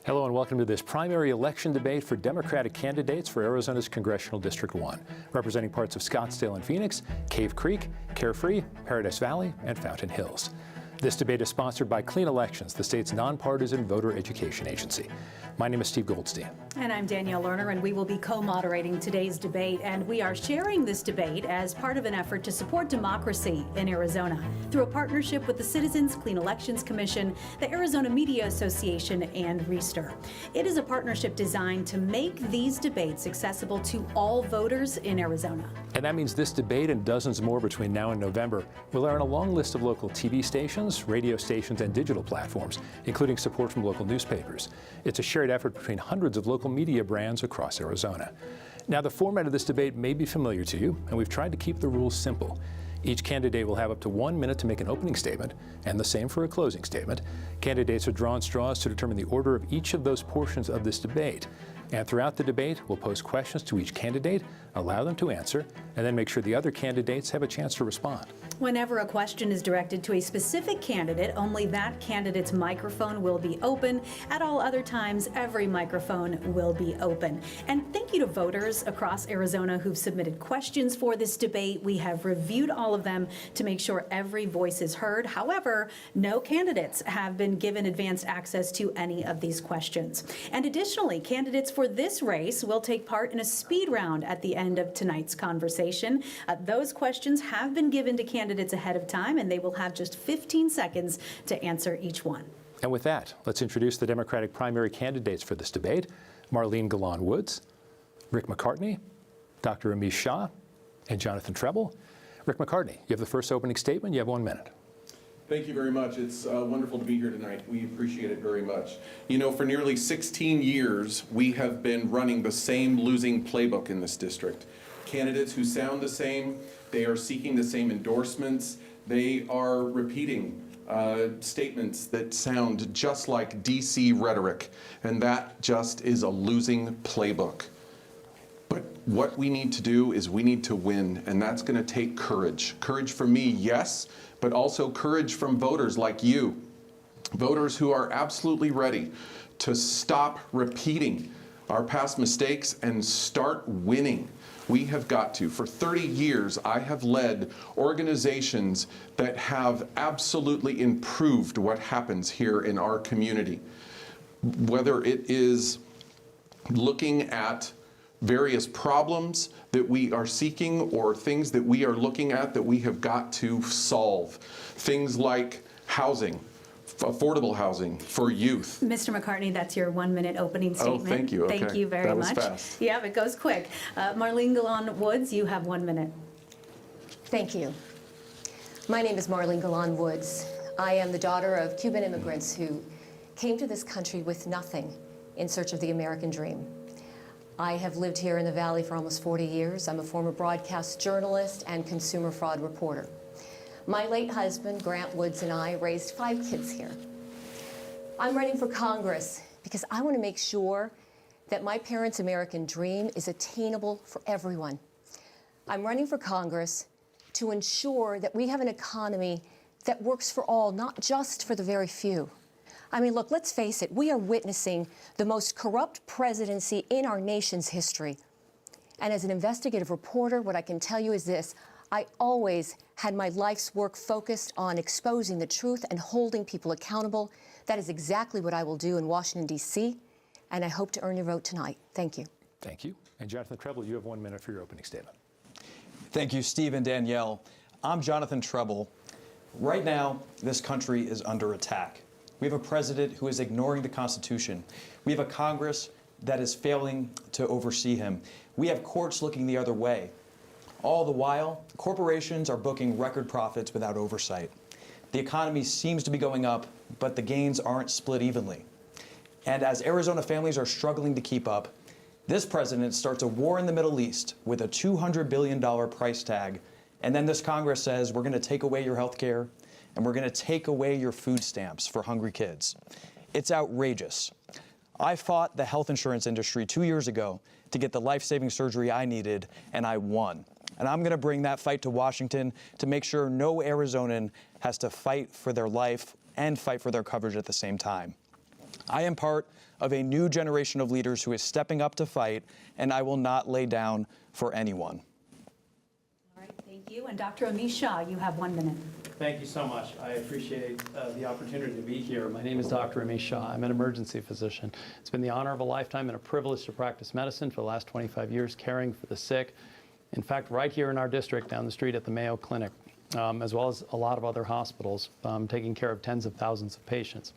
Hello and welcome to this primary election debate for Democratic candidates for Arizona's Congressional District 1, representing parts of Scottsdale and Phoenix, Cave Creek, Carefree, Paradise Valley, and Fountain Hills. This debate is sponsored by Clean Elections, the state's nonpartisan voter education agency. My name is Steve Goldstein. And I'm Danielle Lerner, and we will be co-moderating today's debate. And we are sharing this debate as part of an effort to support democracy in Arizona through a partnership with the Citizens Clean Elections Commission, the Arizona Media Association, and Reister. It is a partnership designed to make these debates accessible to all voters in Arizona. And that means this debate and dozens more between now and November will earn a long list of local TV stations, radio stations, and digital platforms, including support from local newspapers. It's a shared effort between hundreds of local media brands across Arizona. Now, the format of this debate may be familiar to you, and we've tried to keep the rules simple. Each candidate will have up to 1 minute to make an opening statement, and the same for a closing statement. Candidates are drawing straws to determine the order of each of those portions of this debate. And throughout the debate, we'll pose questions to each candidate, allow them to answer, and then make sure the other candidates have a chance to respond. Whenever a question is directed to a specific candidate, only that candidate's microphone will be open. At all other times, every microphone will be open. And thank you to voters across Arizona who've submitted questions for this debate. We have reviewed all of them to make sure every voice is heard. However, no candidates have been given advanced access to any of these questions. And additionally, candidates for this race will take part in a speed round at the end of tonight's conversation. Those questions have been given to candidates ahead of time, and they will have just 15 seconds to answer each one. And with that, let's introduce the Democratic primary candidates for this debate: Marlene Galán-Woods, Rick McCartney, Dr. Amish Shah, and Jonathan Treble. Rick McCartney, you have the first opening statement. You have 1 minute. Thank you very much. It's wonderful to be here tonight. We appreciate it very much. You know, for nearly 16 years, we have been running the same losing playbook in this district. Candidates who sound the same, they are seeking the same endorsements, they are repeating statements that sound just like DC rhetoric, and that just is a losing playbook. But what we need to do is we need to win, and that's going to take courage. Courage from me, yes, but also courage from voters like you. Voters who are absolutely ready to stop repeating our past mistakes and start winning. We have got to. For 30 years, I have led organizations that have absolutely improved what happens here in our community. Whether it is looking at various problems that we are seeking or things that we are looking at that we have got to solve. Things like housing, affordable housing for youth. Mr. McCartney, that's your 1 minute opening statement. Oh, thank you. Okay. Thank you very much. That was fast. Yeah, it goes quick. Marlene Galán-Woods, you have 1 minute. Thank you. My name is Marlene Galán-Woods. I am the daughter of Cuban immigrants who came to this country with nothing in search of the American dream. I have lived here in the Valley for almost 40 years. I'm a former broadcast journalist and consumer fraud reporter. My late husband, Grant Woods, and I raised 5 kids here. I'm running for Congress because I want to make sure that my parents' American dream is attainable for everyone. I'm running for Congress to ensure that we have an economy that works for all, not just for the very few. I mean, look, let's face it, we are witnessing the most corrupt presidency in our nation's history. And as an investigative reporter, what I can tell you is this: I always had my life's work focused on exposing the truth and holding people accountable. That is exactly what I will do in Washington, D.C., and I hope to earn your vote tonight. Thank you. Thank you. And Jonathan Treble, you have 1 minute for your opening statement. Thank you, Steve and Danielle. I'm Jonathan Treble. Right now, this country is under attack. We have a president who is ignoring the Constitution. We have a Congress that is failing to oversee him. We have courts looking the other way. All the while, corporations are booking record profits without oversight. The economy seems to be going up, but the gains aren't split evenly. And as Arizona families are struggling to keep up, this president starts a war in the Middle East with a $200 billion price tag. And then this Congress says, we're going to take away your health care, and we're going to take away your food stamps for hungry kids. It's outrageous. I fought the health insurance industry 2 years ago to get the life-saving surgery I needed, and I won. And I'm going to bring that fight to Washington to make sure no Arizonan has to fight for their life and fight for their coverage at the same time. I am part of a new generation of leaders who is stepping up to fight, and I will not lay down for anyone. All right, thank you. And Dr. Amish Shah, you have 1 minute. Thank you so much. I appreciate the opportunity to be here. My name is Dr. Amish Shah. I'm an emergency physician. It's been the honor of a lifetime and a privilege to practice medicine for the last 25 years, caring for the sick. In fact, right here in our district, down the street at the Mayo Clinic, as well as a lot of other hospitals, taking care of tens of thousands of patients.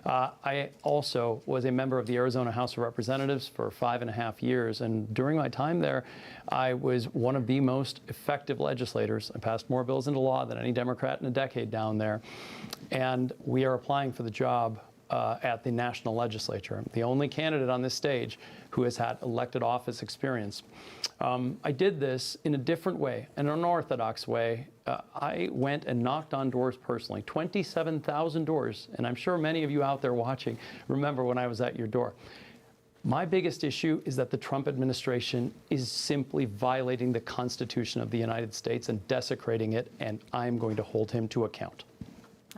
I also was a member of the Arizona House of Representatives for 5.5 years, and during my time there, I was one of the most effective legislators. I passed more bills into law than any Democrat in a decade down there, and we are applying for the job at the national legislature. The only candidate on this stage who has had elected office experience. I did this in a different way, an unorthodox way. I went and knocked on doors personally, 27,000 doors, and I'm sure many of you out there watching remember when I was at your door. My biggest issue is that the Trump administration is simply violating the Constitution of the United States and desecrating it, and I'm going to hold him to account.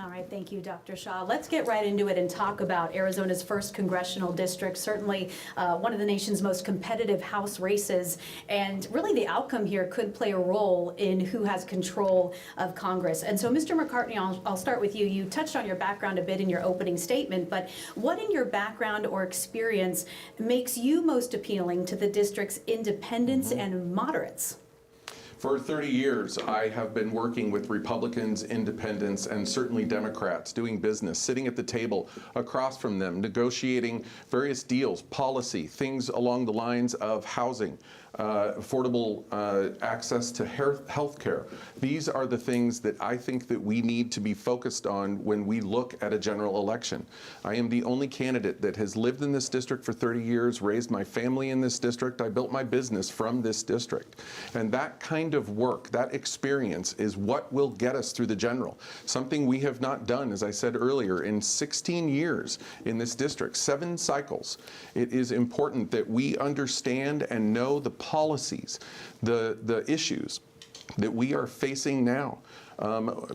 All right, thank you, Dr. Shah. Let's get right into it and talk about Arizona's 1st Congressional District, certainly one of the nation's most competitive House races, and really the outcome here could play a role in who has control of Congress. And so, Mr. McCartney, I'll start with you. You touched on your background a bit in your opening statement, but what in your background or experience makes you most appealing to the district's independents and moderates? For 30 years, I have been working with Republicans, independents, and certainly Democrats, doing business, sitting at the table across from them, negotiating various deals, policy, things along the lines of housing, affordable access to health care. These are the things that I think that we need to be focused on when we look at a general election. I am the only candidate that has lived in this district for 30 years, raised my family in this district. I built my business from this district. And that kind of work, that experience is what will get us through the general. Something we have not done, as I said earlier, in 16 years in this district, 7 cycles. It is important that we understand and know the policies, the issues that we are facing now.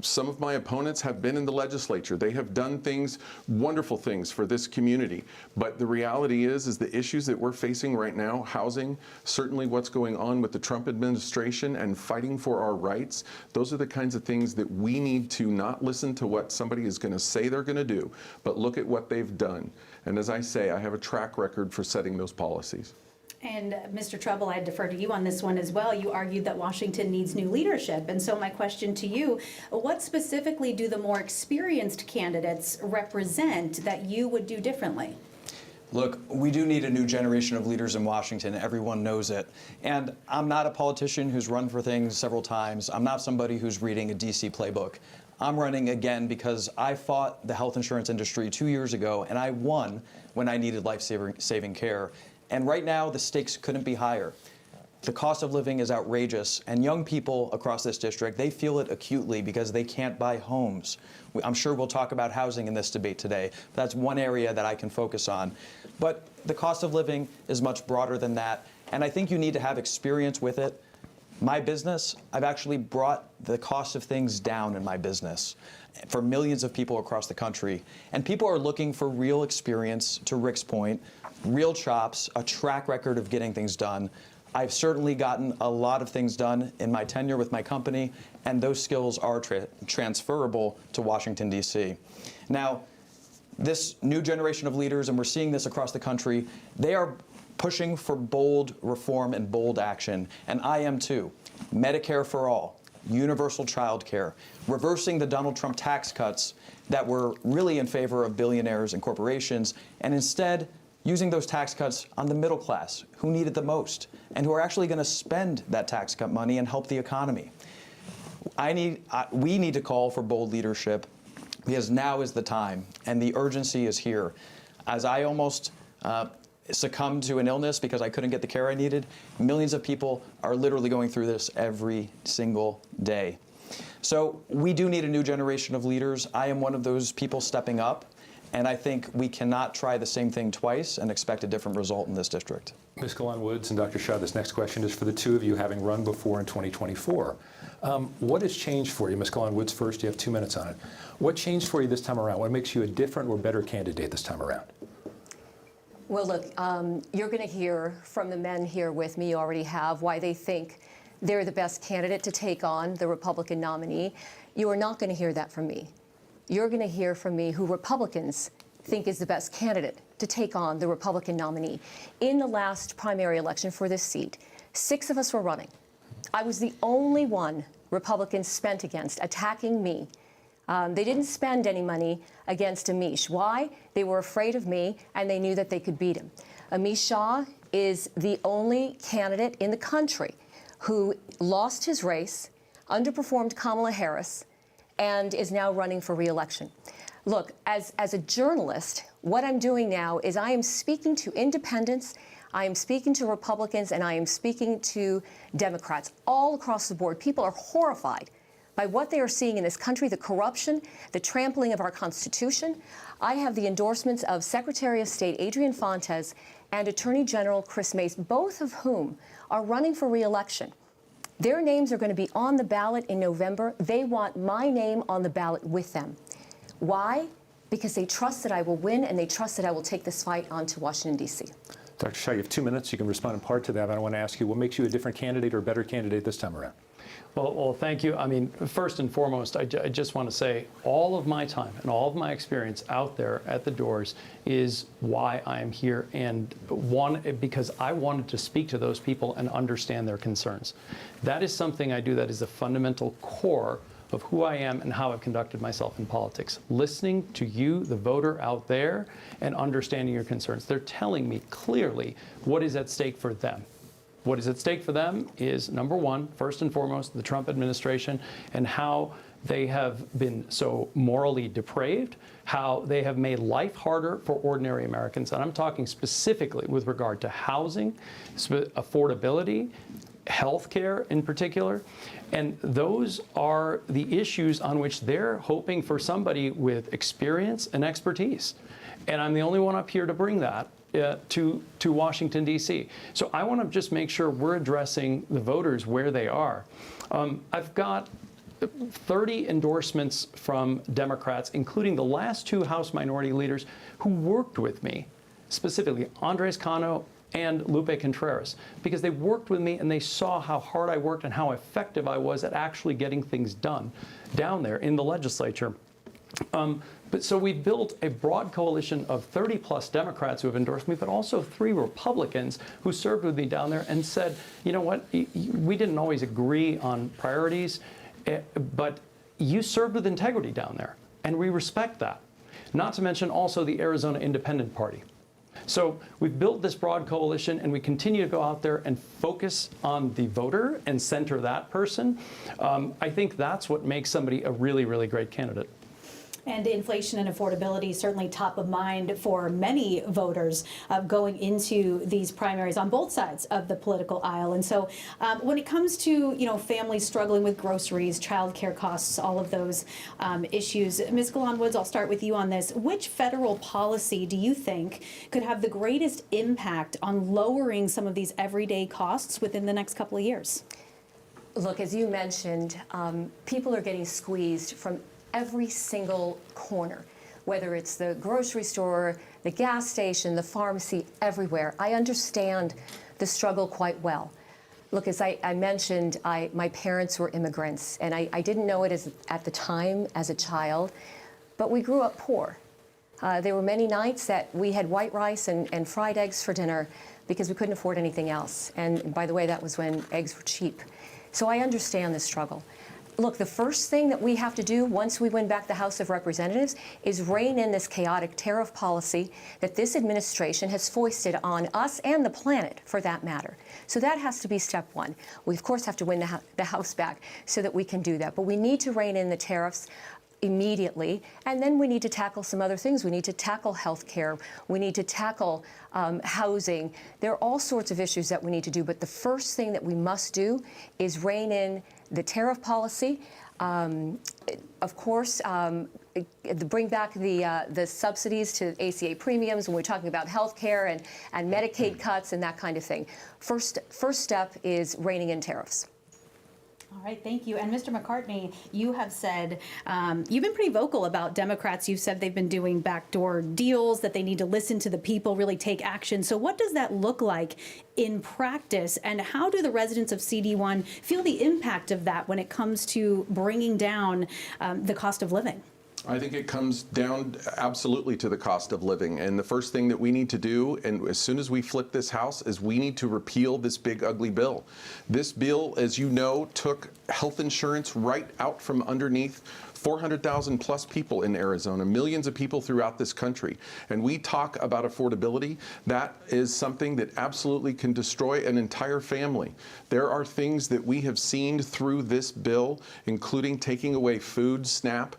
Some of my opponents have been in the legislature. They have done things, wonderful things for this community. But the reality is the issues that we're facing right now, housing, certainly what's going on with the Trump administration and fighting for our rights, those are the kinds of things that we need to not listen to what somebody is going to say they're going to do, but look at what they've done. And as I say, I have a track record for setting those policies. And Mr. Treble, I defer to you on this one as well. You argued that Washington needs new leadership. And so my question to you, what specifically do the more experienced candidates represent that you would do differently? Look, we do need a new generation of leaders in Washington. Everyone knows it. And I'm not a politician who's run for things several times. I'm not somebody who's reading a DC playbook. I'm running again because I fought the health insurance industry 2 years ago, and I won when I needed life-saving care. And right now, the stakes couldn't be higher. The cost of living is outrageous, and young people across this district, they feel it acutely because they can't buy homes. I'm sure we'll talk about housing in this debate today. That's one area that I can focus on. But the cost of living is much broader than that, and I think you need to have experience with it. My business, I've actually brought the cost of things down in my business for millions of people across the country. And people are looking for real experience, to Rick's point, real chops, a track record of getting things done. I've certainly gotten a lot of things done in my tenure with my company, and those skills are transferable to Washington, D.C. Now, this new generation of leaders, and we're seeing this across the country, they are pushing for bold reform and bold action, and I am too. Medicare for all, universal child care, reversing the Donald Trump tax cuts that were really in favor of billionaires and corporations, and instead using those tax cuts on the middle class, who need it the most, and who are actually going to spend that tax cut money and help the economy. We need to call for bold leadership, because now is the time, and the urgency is here. As I almost succumbed to an illness because I couldn't get the care I needed, millions of people are literally going through this every single day. So we do need a new generation of leaders. I am one of those people stepping up. And I think we cannot try the same thing twice and expect a different result in this district. Ms. Galán-Woods and Dr. Shah, this next question is for the two of you, having run before in 2024. What has changed for you? Ms. Galán-Woods first, you have 2 minutes on it. What changed for you this time around? What makes you a different or better candidate this time around? Well, look, you're going to hear from the men here with me, you already have, why they think they're the best candidate to take on the Republican nominee. You are not going to hear that from me. You're going to hear from me who Republicans think is the best candidate to take on the Republican nominee. In the last primary election for this seat, 6 of us were running. I was the only one Republicans spent against, attacking me. They didn't spend any money against Amish. Why? They were afraid of me, and they knew that they could beat him. Amish Shah is the only candidate in the country who lost his race, underperformed Kamala Harris, and is now running for re-election. Look, as a journalist, what I'm doing now is I am speaking to independents, I am speaking to Republicans, and I am speaking to Democrats all across the board. People are horrified by what they are seeing in this country, the corruption, the trampling of our Constitution. I have the endorsements of Secretary of State Adrian Fontes and Attorney General Chris Mace, both of whom are running for re-election. Their names are going to be on the ballot in November. They want my name on the ballot with them. Why? Because they trust that I will win, and they trust that I will take this fight on to Washington, D.C. Dr. Shah, you have 2 minutes. You can respond in part to that. I want to ask you, what makes you a different candidate or better candidate this time around? Well, thank you. I mean, first and foremost, I just want to say all of my time and all of my experience out there at the doors is why I am here, and because I wanted to speak to those people and understand their concerns. That is something I do that is a fundamental core of who I am and how I've conducted myself in politics. Listening to you, the voter out there, and understanding your concerns. They're telling me clearly what is at stake for them. What is at stake for them is, number one, first and foremost, the Trump administration and how they have been so morally depraved, how they have made life harder for ordinary Americans. And I'm talking specifically with regard to housing, affordability, health care in particular. And those are the issues on which they're hoping for somebody with experience and expertise. And I'm the only one up here to bring that to Washington, D.C. So I want to just make sure we're addressing the voters where they are. I've got 30 endorsements from Democrats, including the last 2 House minority leaders who worked with me, specifically Andres Cano and Lupe Contreras, because they worked with me and they saw how hard I worked and how effective I was at actually getting things done down there in the legislature. So we built a broad coalition of 30-plus Democrats who have endorsed me, but also 3 Republicans who served with me down there and said, you know what, we didn't always agree on priorities, but you served with integrity down there, and we respect that. Not to mention also the Arizona Independent Party. So we've built this broad coalition, and we continue to go out there and focus on the voter and center that person. I think that's what makes somebody a really, really great candidate. And inflation and affordability certainly top of mind for many voters going into these primaries on both sides of the political aisle. And so when it comes to, families struggling with groceries, child care costs, all of those issues, Ms. Galán-Woods, I'll start with you on this. Which federal policy do you think could have the greatest impact on lowering some of these everyday costs within the next couple of years? Look, as you mentioned, people are getting squeezed from every single corner, whether it's the grocery store, the gas station, the pharmacy, everywhere. I understand the struggle quite well. Look, as I mentioned, my parents were immigrants, and I didn't know it at the time as a child, but we grew up poor. There were many nights that we had white rice and fried eggs for dinner because we couldn't afford anything else. And by the way, that was when eggs were cheap. So I understand the struggle. Look, the first thing that we have to do once we win back the House of Representatives is rein in this chaotic tariff policy that this administration has foisted on us and the planet, for that matter. So that has to be step one. We, of course, have to win the House back so that we can do that. But we need to rein in the tariffs immediately, and then we need to tackle some other things. We need to tackle health care. We need to tackle housing. There are all sorts of issues that we need to do, but the first thing that we must do is rein in the tariff policy. Of course, bring back the subsidies to ACA premiums when we're talking about health care and Medicaid cuts and that kind of thing. First step is reining in tariffs. All right, thank you. And Mr. McCartney, you have said, you've been pretty vocal about Democrats. You've said they've been doing backdoor deals, that they need to listen to the people, really take action. So what does that look like in practice? And how do the residents of CD1 feel the impact of that when it comes to bringing down the cost of living? I think it comes down absolutely to the cost of living. And the first thing that we need to do, and as soon as we flip this House, is we need to repeal this big, ugly bill. This bill, as you know, took health insurance right out from underneath 400,000 plus people in Arizona, millions of people throughout this country. And we talk about affordability. That is something that absolutely can destroy an entire family. There are things that we have seen through this bill, including taking away food SNAP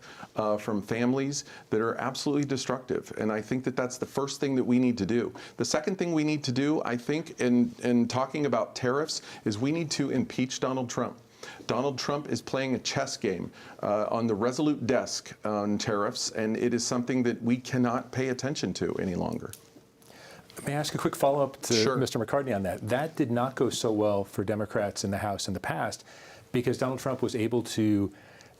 from families, that are absolutely destructive. And I think that that's the first thing that we need to do. The second thing we need to do, I think, in talking about tariffs, is we need to impeach Donald Trump. Donald Trump is playing a chess game on the resolute desk on tariffs, and it is something that we cannot pay attention to any longer. May I ask a quick follow-up to Sure. Mr. McCartney on that? That did not go so well for Democrats in the House in the past because Donald Trump was able to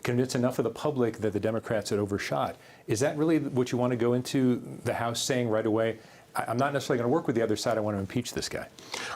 convince enough of the public that the Democrats had overshot. Is that really what you want to go into the House saying right away? I'm not necessarily going to work with the other side. I want to impeach this guy.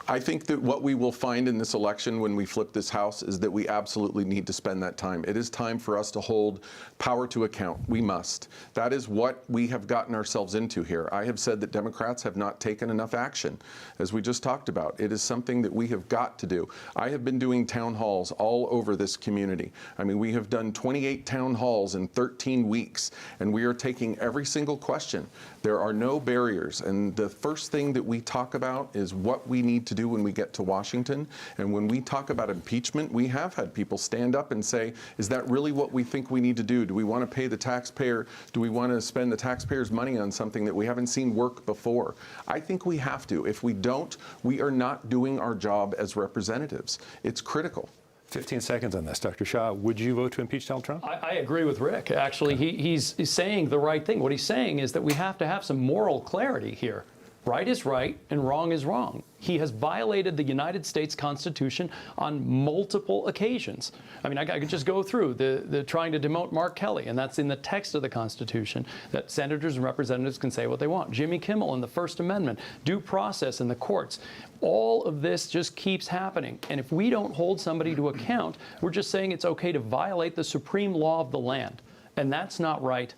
I think that what we will find in this election when we flip this House is that we absolutely need to spend that time. It is time for us to hold power to account. We must. That is what we have gotten ourselves into here. I have said that Democrats have not taken enough action, as we just talked about. It is something that we have got to do. I have been doing town halls all over this community. I mean, we have done 28 town halls in 13 weeks, and we are taking every single question. There are no barriers, and the first thing that we talk about is what we need to do when we get to Washington. And when we talk about impeachment, we have had people stand up and say, is that really what we think we need to do? Do we want to pay the taxpayer? Do we want to spend the taxpayers' money on something that we haven't seen work before? I think we have to. If we don't, we are not doing our job as representatives. It's critical. 15 seconds on this. Dr. Shah, would you vote to impeach Donald Trump? I agree with Rick. Actually, he's saying the right thing. What he's saying is that we have to have some moral clarity here. Right is right and wrong is wrong. He has violated the United States Constitution on multiple occasions. I mean, I could just go through the trying to demote Mark Kelly, and that's in the text of the Constitution, that senators and representatives can say what they want. Jimmy Kimmel in the First Amendment, due process in the courts. All of this just keeps happening. And if we don't hold somebody to account, we're just saying it's okay to violate the supreme law of the land. And that's not right.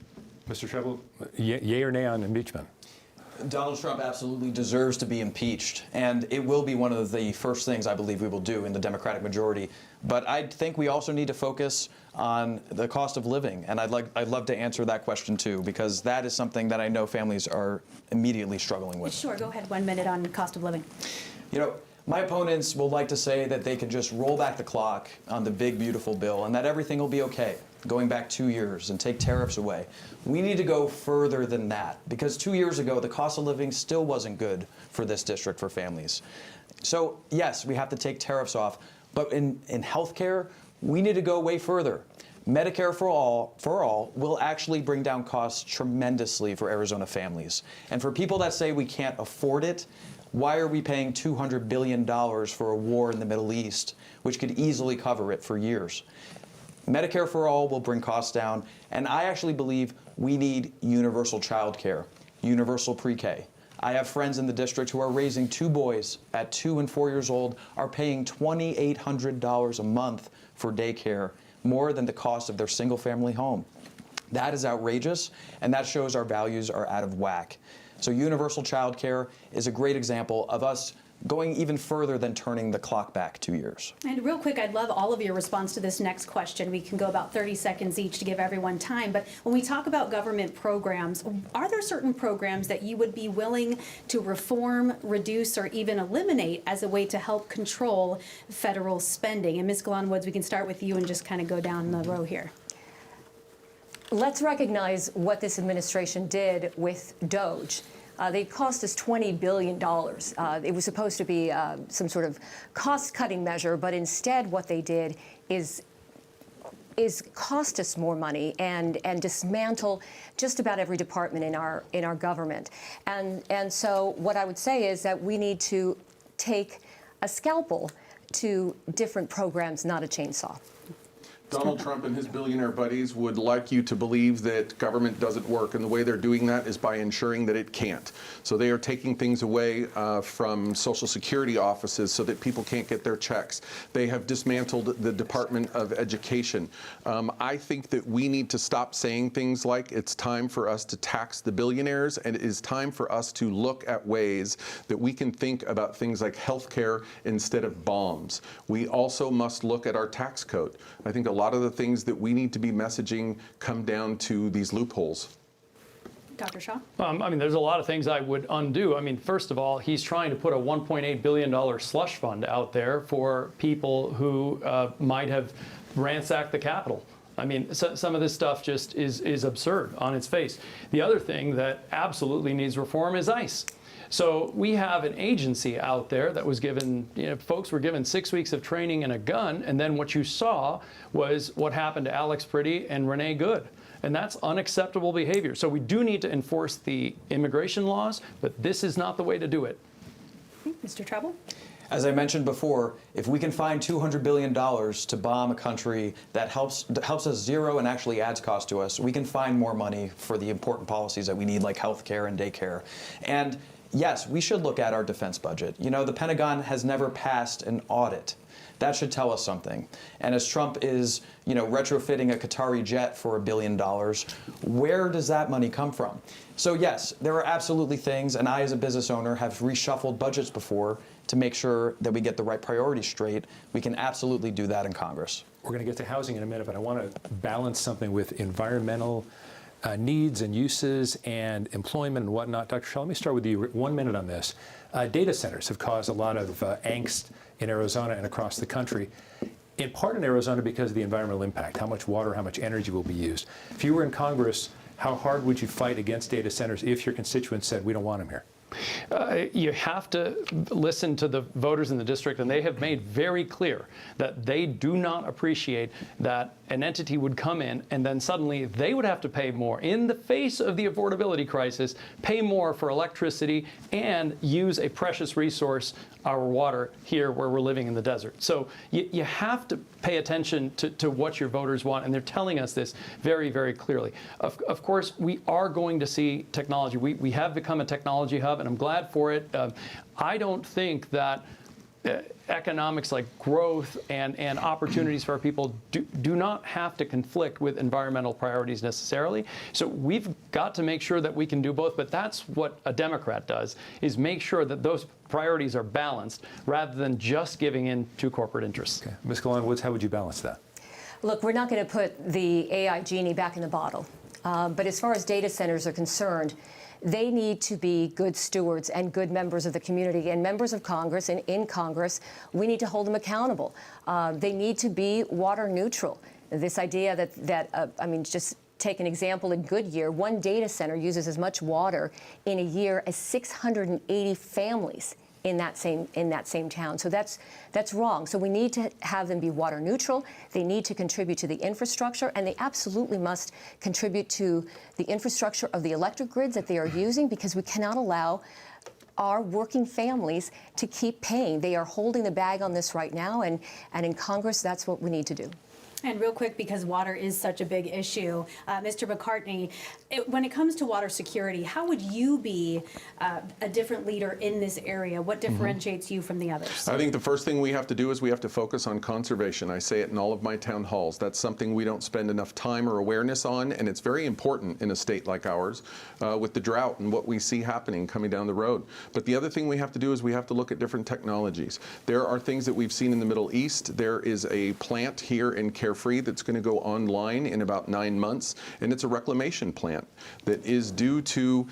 Mr. Treble, yay or nay on impeachment? Donald Trump absolutely deserves to be impeached, and it will be one of the first things I believe we will do in the Democratic majority. But I think we also need to focus on the cost of living, and I'd love to answer that question too, because that is something that I know families are immediately struggling with. Sure, go ahead. 1 minute on cost of living. You know, my opponents will like to say that they can just roll back the clock on the big, beautiful bill and that everything will be okay, going back 2 years and take tariffs away. We need to go further than that, because 2 years ago, the cost of living still wasn't good for this district for families. So yes, we have to take tariffs off, but in healthcare, we need to go way further. Medicare for all will actually bring down costs tremendously for Arizona families. And for people that say we can't afford it, why are we paying $200 billion for a war in the Middle East, which could easily cover it for years? Medicare for all will bring costs down, and I actually believe we need universal child care, universal pre-K. I have friends in the district who are raising 2 boys at 2 and 4 years old, are paying $2,800 a month for daycare, more than the cost of their single-family home. That is outrageous, and that shows our values are out of whack. So universal child care is a great example of us going even further than turning the clock back 2 years. And real quick, I'd love all of your response to this next question. We can go about 30 seconds each to give everyone time. But when we talk about government programs, are there certain programs that you would be willing to reform, reduce, or even eliminate as a way to help control federal spending? And Ms. Galán-Woods, we can start with you and just kind of go down the row here. Let's recognize what this administration did with DOGE. They cost us $20 billion. It was supposed to be some sort of cost-cutting measure, but instead what they did is cost us more money and dismantle just about every department in our government. And so what I would say is that we need to take a scalpel to different programs, not a chainsaw. Donald Trump and his billionaire buddies would like you to believe that government doesn't work, and the way they're doing that is by ensuring that it can't. So they are taking things away from Social Security offices so that people can't get their checks. They have dismantled the Department of Education. I think that we need to stop saying things like it's time for us to tax the billionaires, and it is time for us to look at ways that we can think about things like health care instead of bombs. We also must look at our tax code. I think a lot of the things that we need to be messaging come down to these loopholes. Dr. Shah? I mean, there's a lot of things I would undo. I mean, first of all, he's trying to put a $1.8 billion slush fund out there for people who might have ransacked the Capitol. I mean, some of this stuff just is absurd on its face. The other thing that absolutely needs reform is ICE. So we have an agency out there that was given, folks were given 6 weeks of training in a gun, and then what you saw was what happened to Alex Priddy and Renee Good. And that's unacceptable behavior. So we do need to enforce the immigration laws, but this is not the way to do it. Mr. Treble? As I mentioned before, if we can find $200 billion to bomb a country that helps us zero and actually adds cost to us, we can find more money for the important policies that we need, like health care and daycare. And yes, we should look at our defense budget. The Pentagon has never passed an audit. That should tell us something. And as Trump is, retrofitting a Qatari jet for $1 billion, where does that money come from? So yes, there are absolutely things, and I as a business owner have reshuffled budgets before to make sure that we get the right priorities straight. We can absolutely do that in Congress. We're going to get to housing in a minute, but I want to balance something with environmental needs and uses and employment and whatnot. Dr. Shah, let me start with you. 1 minute on this. Data centers have caused a lot of angst in Arizona and across the country, in part in Arizona because of the environmental impact, how much water, how much energy will be used. If you were in Congress, how hard would you fight against data centers if your constituents said, we don't want them here? You have to listen to the voters in the district, and they have made very clear that they do not appreciate that an entity would come in and then suddenly they would have to pay more in the face of the affordability crisis, pay more for electricity, and use a precious resource, our water, here where we're living in the desert. So you have to pay attention to what your voters want, and they're telling us this very, very clearly. Of course, we are going to see technology. We have become a technology hub, and I'm glad for it. I don't think that economics like growth and opportunities for our people do not have to conflict with environmental priorities necessarily. So we've got to make sure that we can do both, but that's what a Democrat does, is make sure that those priorities are balanced rather than just giving in to corporate interests. Okay. Ms. Galán-Woods, how would you balance that? Look, we're not going to put the AI genie back in the bottle. But as far as data centers are concerned, they need to be good stewards and good members of the community and members of Congress. And in Congress, we need to hold them accountable. They need to be water neutral. This idea that just take an example in Goodyear, one data center uses as much water in a year as 680 families in that same town. So that's wrong. So we need to have them be water neutral. They need to contribute to the infrastructure, and they absolutely must contribute to the infrastructure of the electric grids that they are using, because we cannot allow our working families to keep paying. They are holding the bag on this right now, and in Congress, that's what we need to do. And real quick, because water is such a big issue, Mr. McCartney, when it comes to water security, how would you be a different leader in this area? What differentiates you from the others? I think the first thing we have to do is we have to focus on conservation. I say it in all of my town halls. That's something we don't spend enough time or awareness on, and it's very important in a state like ours with the drought and what we see happening coming down the road. But the other thing we have to do is we have to look at different technologies. There are things that we've seen in the Middle East. There is a plant here in Carefree that's going to go online in about 9 months, and it's a reclamation plant that is due to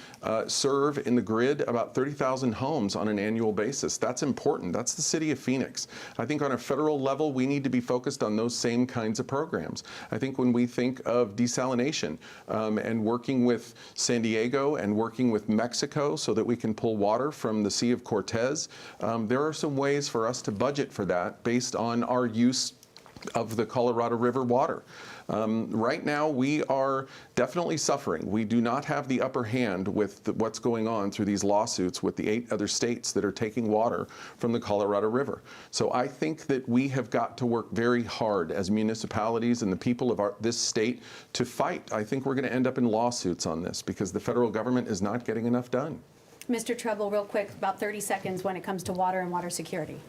serve in the grid about 30,000 homes on an annual basis. That's important. That's the city of Phoenix. I think on a federal level, we need to be focused on those same kinds of programs. I think when we think of desalination and working with San Diego and working with Mexico so that we can pull water from the Sea of Cortez, there are some ways for us to budget for that based on our use of the Colorado River water. Right now, we are definitely suffering. We do not have the upper hand with what's going on through these lawsuits with the 8 other states that are taking water from the Colorado River. So I think that we have got to work very hard as municipalities and the people of this state to fight. I think we're going to end up in lawsuits on this because the federal government is not getting enough done. Mr. Treble, real quick, about 30 seconds when it comes to water and water security.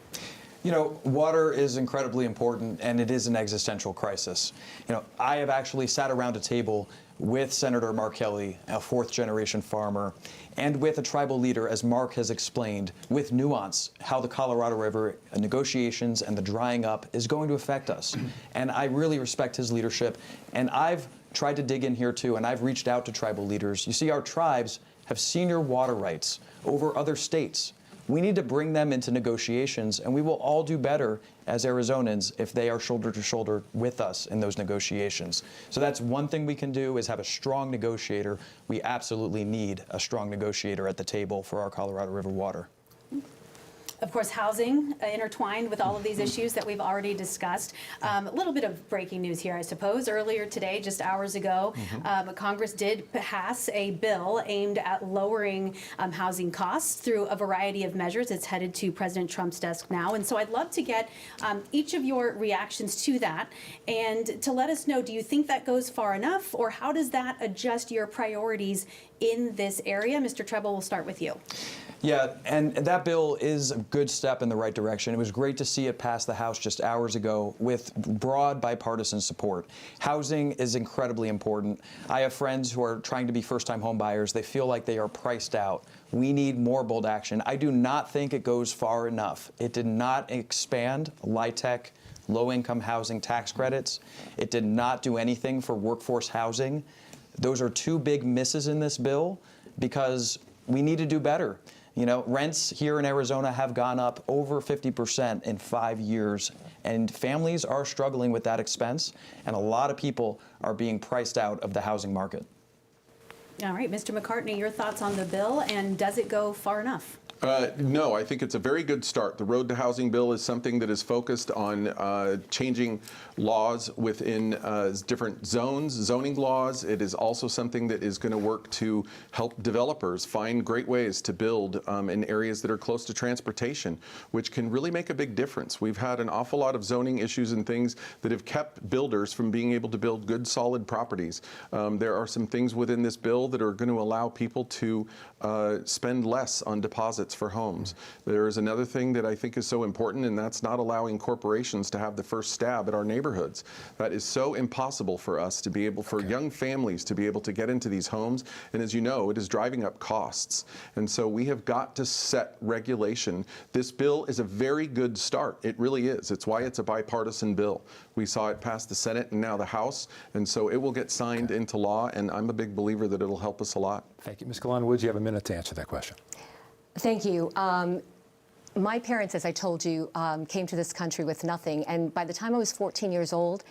You know, water is incredibly important, and it is an existential crisis. You know, I have actually sat around a table with Senator Mark Kelly, a 4th-generation farmer, and with a tribal leader, as Mark has explained, with nuance, how the Colorado River negotiations and the drying up is going to affect us. And I really respect his leadership, and I've tried to dig in here too, and I've reached out to tribal leaders. You see, our tribes have senior water rights over other states. We need to bring them into negotiations, and we will all do better as Arizonans if they are shoulder to shoulder with us in those negotiations. So that's one thing we can do, is have a strong negotiator. We absolutely need a strong negotiator at the table for our Colorado River water. Of course, housing intertwined with all of these issues that we've already discussed. A little bit of breaking news here, I suppose. Earlier today, just hours ago, Congress did pass a bill aimed at lowering housing costs through a variety of measures. It's headed to President Trump's desk now. And so I'd love to get each of your reactions to that and to let us know, do you think that goes far enough, or how does that adjust your priorities in this area? Mr. Treble, we'll start with you. Yeah, and that bill is a good step in the right direction. It was great to see it pass the House just hours ago with broad bipartisan support. Housing is incredibly important. I have friends who are trying to be first-time home buyers. They feel like they are priced out. We need more bold action. I do not think it goes far enough. It did not expand LIHTC, low-income housing tax credits. It did not do anything for workforce housing. Those are 2 big misses in this bill because we need to do better. You know, rents here in Arizona have gone up over 50% in 5 years, and families are struggling with that expense, and a lot of people are being priced out of the housing market. All right, Mr. McCartney, your thoughts on the bill, and does it go far enough? No, I think it's a very good start. The Road to Housing bill is something that is focused on changing laws within different zones, zoning laws. It is also something that is going to work to help developers find great ways to build in areas that are close to transportation, which can really make a big difference. We've had an awful lot of zoning issues and things that have kept builders from being able to build good, solid properties. There are some things within this bill that are going to allow people to spend less on deposits for homes. There is another thing that I think is so important, and that's not allowing corporations to have the first stab at our neighborhoods. That is so impossible for us to be able, for young families to be able to get into these homes. And as you know, it is driving up costs. And so we have got to set regulation. This bill is a very good start. It really is. It's why it's a bipartisan bill. We saw it pass the Senate and now the House. And so it will get signed into law. And I'm a big believer that it'll help us a lot. Thank you. Ms. Galán-Woods, you have a minute to answer that question. Thank you. My parents, as I told you, came to this country with nothing. And by the time I was 14 years old,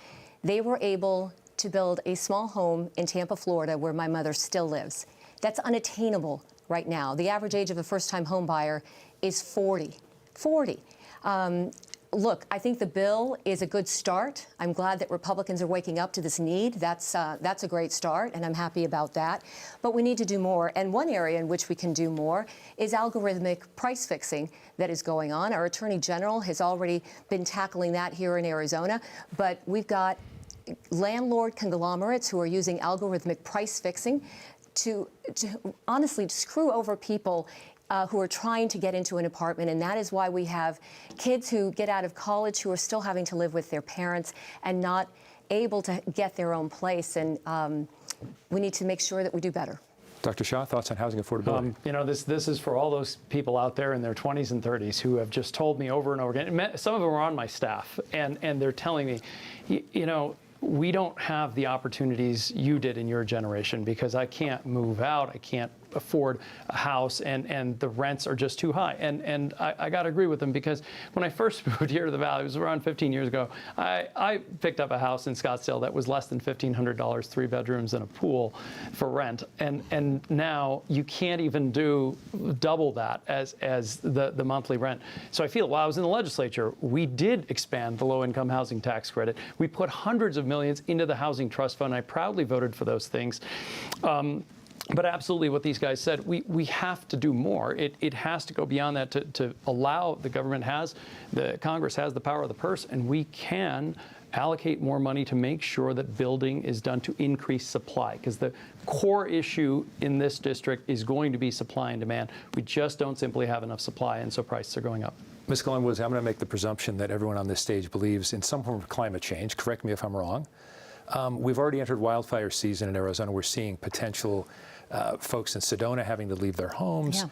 they were able to build a small home in Tampa, Florida, where my mother still lives. That's unattainable right now. The average age of a first-time home buyer is 40. Look, I think the bill is a good start. I'm glad that Republicans are waking up to this need. That's a great start, and I'm happy about that. But we need to do more. And one area in which we can do more is algorithmic price fixing that is going on. Our Attorney General has already been tackling that here in Arizona. But we've got landlord conglomerates who are using algorithmic price fixing to honestly screw over people who are trying to get into an apartment, and that is why we have kids who get out of college who are still having to live with their parents and not able to get their own place, and we need to make sure that we do better. Dr. Shah, thoughts on housing affordability? You know, this is for all those people out there in their 20s and 30s who have just told me over and over again. Some of them are on my staff, and they're telling me, you know, we don't have the opportunities you did in your generation because I can't move out, I can't afford a house, and the rents are just too high. And I got to agree with them, because when I first moved here to the Valley, it was around 15 years ago, I picked up a house in Scottsdale that was less than $1,500, 3 bedrooms and a pool for rent. And now you can't even do double that as the monthly rent. So I feel while I was in the legislature, we did expand the low-income housing tax credit. We put hundreds of millions into the Housing Trust Fund. I proudly voted for those things. But absolutely what these guys said, we have to do more. It has to go beyond that to allow the government Congress has the power of the purse, and we can allocate more money to make sure that building is done to increase supply, because the core issue in this district is going to be supply and demand. We just don't simply have enough supply, and so prices are going up. Ms. Galán-Woods, I'm going to make the presumption that everyone on this stage believes in some form of climate change. Correct me if I'm wrong. We've already entered wildfire season in Arizona. We're seeing potential folks in Sedona having to leave their homes. Yeah.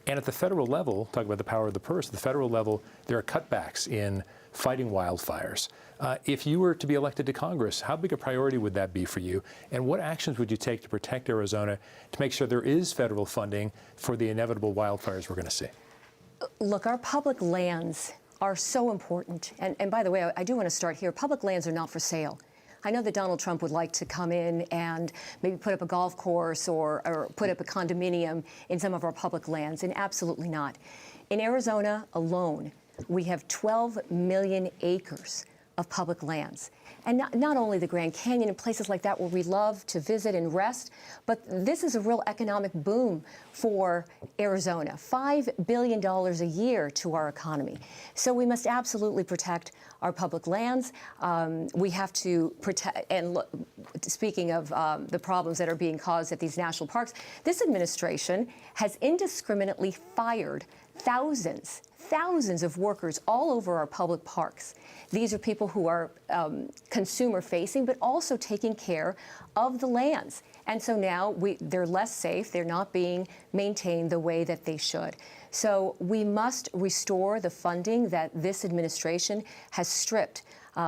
And at the federal level, talk about the power of the purse, at the federal level, there are cutbacks in fighting wildfires. If you were to be elected to Congress, how big a priority would that be for you? And what actions would you take to protect Arizona to make sure there is federal funding for the inevitable wildfires we're going to see? Look, our public lands are so important. And by the way, I do want to start here. Public lands are not for sale. I know that Donald Trump would like to come in and maybe put up a golf course or put up a condominium in some of our public lands, and absolutely not. In Arizona alone, we have 12 million acres of public lands. And not only the Grand Canyon and places like that where we love to visit and rest, but this is a real economic boom for Arizona. $5 billion a year to our economy. So we must absolutely protect our public lands. We have to protect, and look, speaking of the problems that are being caused at these national parks, this administration has indiscriminately fired thousands of workers all over our public parks. These are people who are consumer-facing, but also taking care of the lands. And so now they're less safe. They're not being maintained the way that they should. So we must restore the funding that this administration has stripped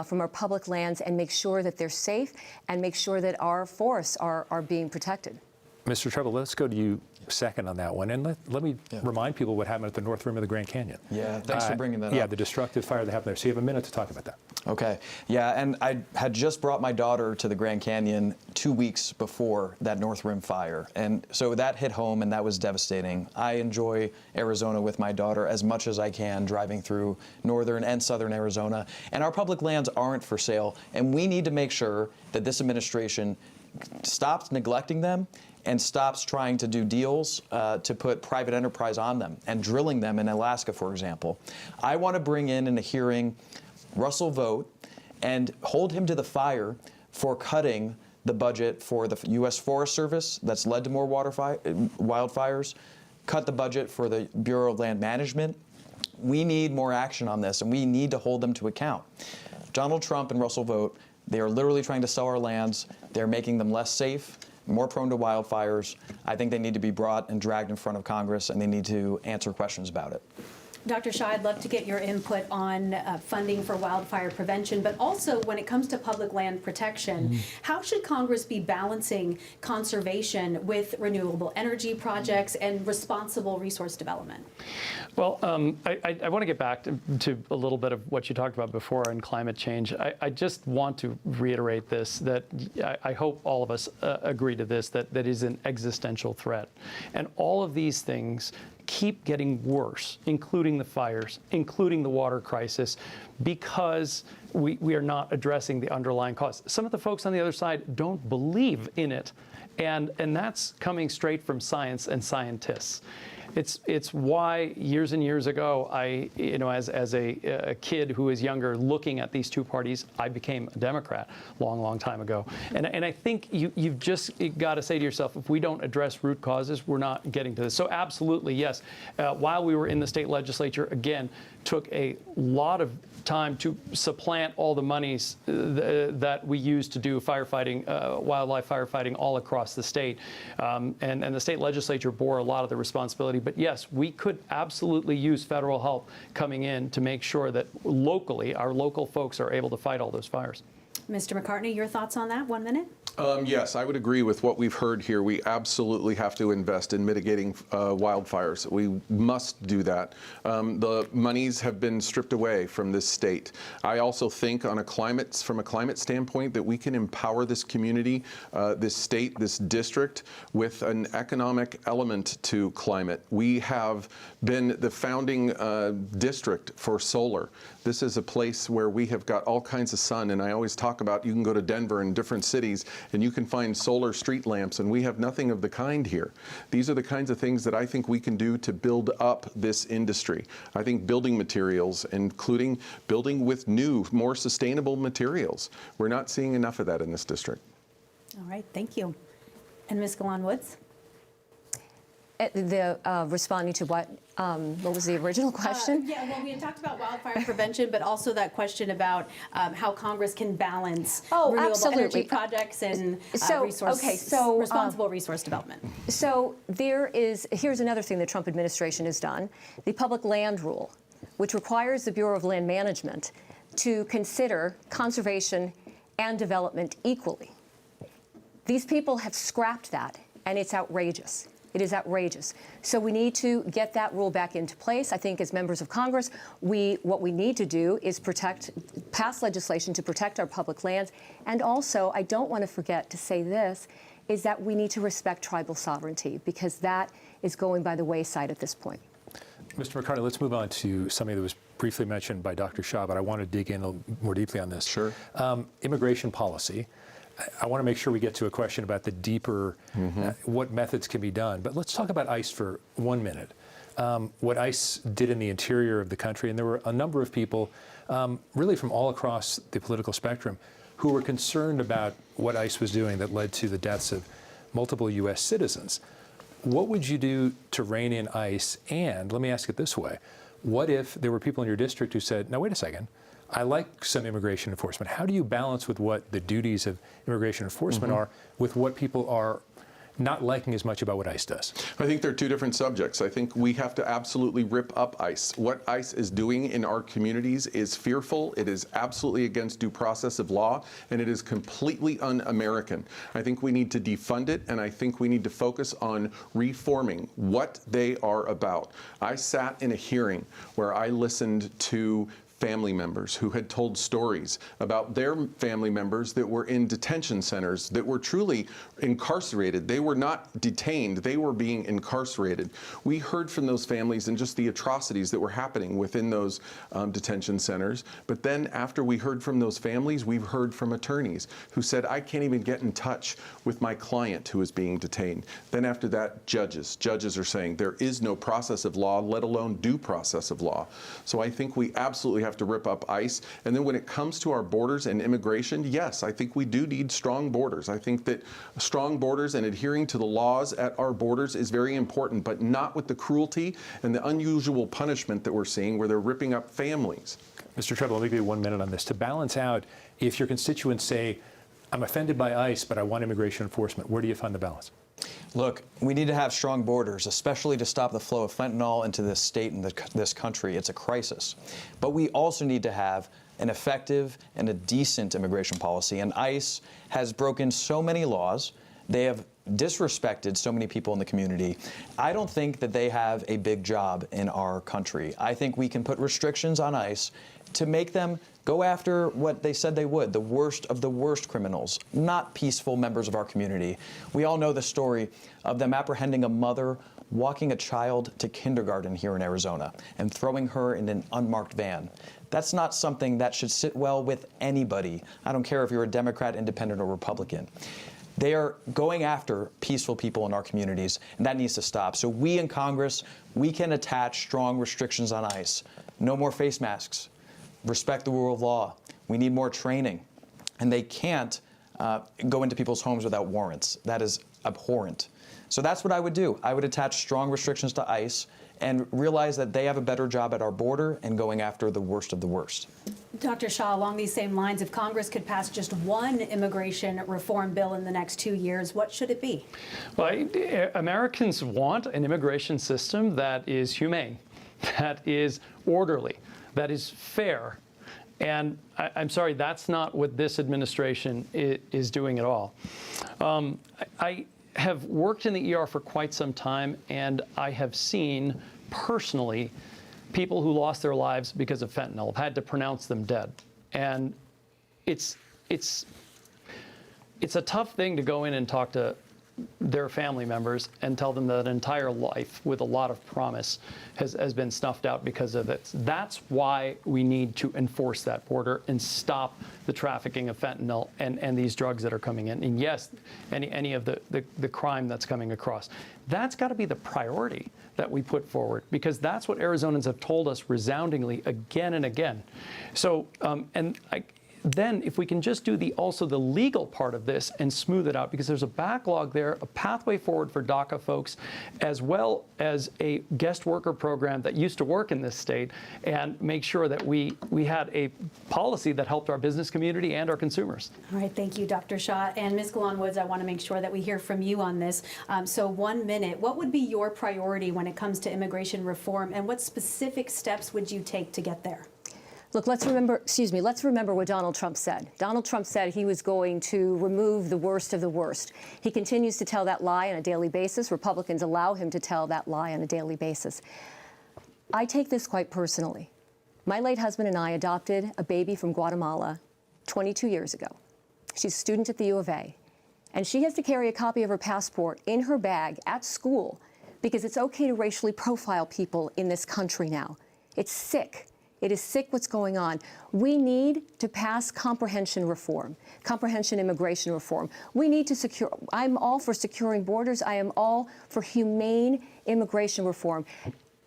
from our public lands and make sure that they're safe and make sure that our forests are being protected. Mr. Treble, let's go to you second on that one. And let me remind people what happened at the North Rim of the Grand Canyon. Yeah, thanks for bringing that up. Yeah, the destructive fire that happened there. So you have a minute to talk about that. Okay. Yeah, and I had just brought my daughter to the Grand Canyon 2 weeks before that North Rim fire. And so that hit home, and that was devastating. I enjoy Arizona with my daughter as much as I can, driving through northern and southern Arizona. And our public lands aren't for sale. And we need to make sure that this administration stops neglecting them and stops trying to do deals to put private enterprise on them and drilling them in Alaska, for example. I want to bring in a hearing Russell Vought and hold him to the fire for cutting the budget for the U.S. Forest Service that's led to more wildfires, cut the budget for the Bureau of Land Management. We need more action on this, and we need to hold them to account. Donald Trump and Russell Vought, they are literally trying to sell our lands. They're making them less safe, more prone to wildfires. I think they need to be brought and dragged in front of Congress, and they need to answer questions about it. Dr. Shah, I'd love to get your input on funding for wildfire prevention, but also when it comes to public land protection, how should Congress be balancing conservation with renewable energy projects and responsible resource development? Well, I want to get back to a little bit of what you talked about before on climate change. I just want to reiterate this, that I hope all of us agree to this, that is an existential threat. And all of these things keep getting worse, including the fires, including the water crisis, because we are not addressing the underlying cause. Some of the folks on the other side don't believe in it, and that's coming straight from science and scientists. It's why years and years ago, as a kid who was younger, looking at these two parties, I became a Democrat long time ago. And I think you've just got to say to yourself, if we don't address root causes, we're not getting to this. So absolutely, yes. While we were in the state legislature, again, took a lot of time to supplant all the monies that we use to do firefighting, wildlife firefighting all across the state. And the state legislature bore a lot of the responsibility. But yes, we could absolutely use federal help coming in to make sure that locally, our local folks are able to fight all those fires. Mr. McCartney, your thoughts on that? 1 minute. Yes, I would agree with what we've heard here. We absolutely have to invest in mitigating wildfires. We must do that. The monies have been stripped away from this state. I also think from a climate standpoint that we can empower this community, this state, this district with an economic element to climate. We have been the founding district for solar. This is a place where we have got all kinds of sun, and I always talk about you can go to Denver and different cities and you can find solar street lamps, and we have nothing of the kind here. These are the kinds of things that I think we can do to build up this industry. I think building materials, including building with new, more sustainable materials. We're not seeing enough of that in this district. All right, thank you. And Ms. Galán-Woods? Responding to what was the original question? Yeah, well, we had talked about wildfire prevention, but also that question about how Congress can balance renewable energy projects and responsible resource development. So here's another thing the Trump administration has done, the public land rule, which requires the Bureau of Land Management to consider conservation and development equally. These people have scrapped that, and it's outrageous. It is outrageous. So we need to get that rule back into place. I think as members of Congress, what we need to do is pass legislation to protect our public lands. And also, I don't want to forget to say this, is that we need to respect tribal sovereignty, because that is going by the wayside at this point. Mr. McCartney, let's move on to something that was briefly mentioned by Dr. Shah, but I want to dig in a little more deeply on this. Sure. Immigration policy. I want to make sure we get to a question about the deeper, what methods can be done. But let's talk about ICE for 1 minute. What ICE did in the interior of the country, and there were a number of people, really from all across the political spectrum, who were concerned about what ICE was doing that led to the deaths of multiple U.S. citizens. What would you do to rein in ICE? And let me ask it this way. What if there were people in your district who said, now, wait a second, I like some immigration enforcement. How do you balance with what the duties of immigration enforcement are with what people are not liking as much about what ICE does? I think they're two different subjects. I think we have to absolutely rip up ICE. What ICE is doing in our communities is fearful. It is absolutely against due process of law, and it is completely un-American. I think we need to defund it, and I think we need to focus on reforming what they are about. I sat in a hearing where I listened to family members who had told stories about their family members that were in detention centers, that were truly incarcerated. They were not detained, they were being incarcerated. We heard from those families and just the atrocities that were happening within those detention centers. But then after we heard from those families, we've heard from attorneys who said, I can't even get in touch with my client who is being detained. Then after that, judges are saying there is no process of law, let alone due process of law. So I think we absolutely have to rip up ICE. And then when it comes to our borders and immigration, yes, I think we do need strong borders. I think that strong borders and adhering to the laws at our borders is very important, but not with the cruelty and the unusual punishment that we're seeing where they're ripping up families. Mr. Treble, let me give you 1 minute on this. To balance out, if your constituents say, I'm offended by ICE, but I want immigration enforcement, where do you find the balance? Look, we need to have strong borders, especially to stop the flow of fentanyl into this state and this country. It's a crisis. But we also need to have an effective and a decent immigration policy. And ICE has broken so many laws. They have disrespected so many people in the community. I don't think that they have a big job in our country. I think we can put restrictions on ICE to make them go after what they said they would, the worst of the worst criminals, not peaceful members of our community. We all know the story of them apprehending a mother walking a child to kindergarten here in Arizona and throwing her in an unmarked van. That's not something that should sit well with anybody. I don't care if you're a Democrat, Independent, or Republican. They are going after peaceful people in our communities, and that needs to stop. So we in Congress, we can attach strong restrictions on ICE. No more face masks. Respect the rule of law. We need more training. And they can't go into people's homes without warrants. That is abhorrent. So that's what I would do. I would attach strong restrictions to ICE and realize that they have a better job at our border and going after the worst of the worst. Dr. Shah, along these same lines, if Congress could pass just one immigration reform bill in the next 2 years, what should it be? Well, Americans want an immigration system that is humane, that is orderly, that is fair, And I'm sorry, that's not what this administration is doing at all. I have worked in the ER for quite some time, and I have seen personally people who lost their lives because of fentanyl, have had to pronounce them dead. And it's a tough thing to go in and talk to their family members and tell them that an entire life with a lot of promise has been snuffed out because of it. That's why we need to enforce that border and stop the trafficking of fentanyl and these drugs that are coming in. And yes, any of the crime that's coming across. That's got to be the priority that we put forward, because that's what Arizonans have told us resoundingly again and again. So, then if we can just do also the legal part of this and smooth it out, because there's a backlog there, a pathway forward for DACA folks, as well as a guest worker program that used to work in this state, and make sure that we had a policy that helped our business community and our consumers. All right, thank you, Dr. Shah. And Ms. Galán-Woods, I want to make sure that we hear from you on this. So 1 minute, what would be your priority when it comes to immigration reform, and what specific steps would you take to get there? Look, let's remember what Donald Trump said. Donald Trump said he was going to remove the worst of the worst. He continues to tell that lie on a daily basis. Republicans allow him to tell that lie on a daily basis. I take this quite personally. My late husband and I adopted a baby from Guatemala 22 years ago. She's a student at the U of A, and she has to carry a copy of her passport in her bag at school because it's okay to racially profile people in this country now. It's sick. It is sick what's going on. We need to pass comprehension immigration reform. We need to secure, I'm all for securing borders. I am all for humane immigration reform.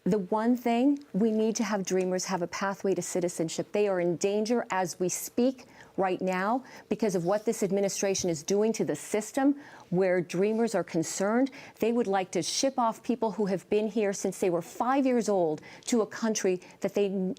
The one thing, we need to have dreamers have a pathway to citizenship. They are in danger as we speak right now because of what this administration is doing to the system where dreamers are concerned. They would like to ship off people who have been here since they were 5 years old to a country that they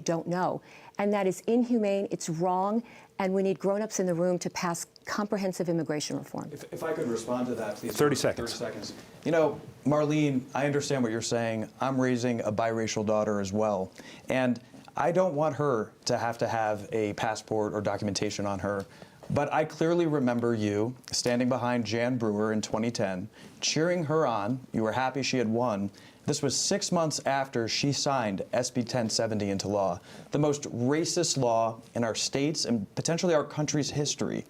don't know. And that is inhumane, it's wrong, and we need grown-ups in the room to pass comprehensive immigration reform. If I could respond to that, please. 30 seconds. 30 seconds. You know, Marlene, I understand what you're saying. I'm raising a biracial daughter as well. And I don't want her to have a passport or documentation on her. But I clearly remember you standing behind Jan Brewer in 2010, cheering her on. You were happy she had won. This was 6 months after she signed SB 1070 into law, the most racist law in our state's and potentially our country's history.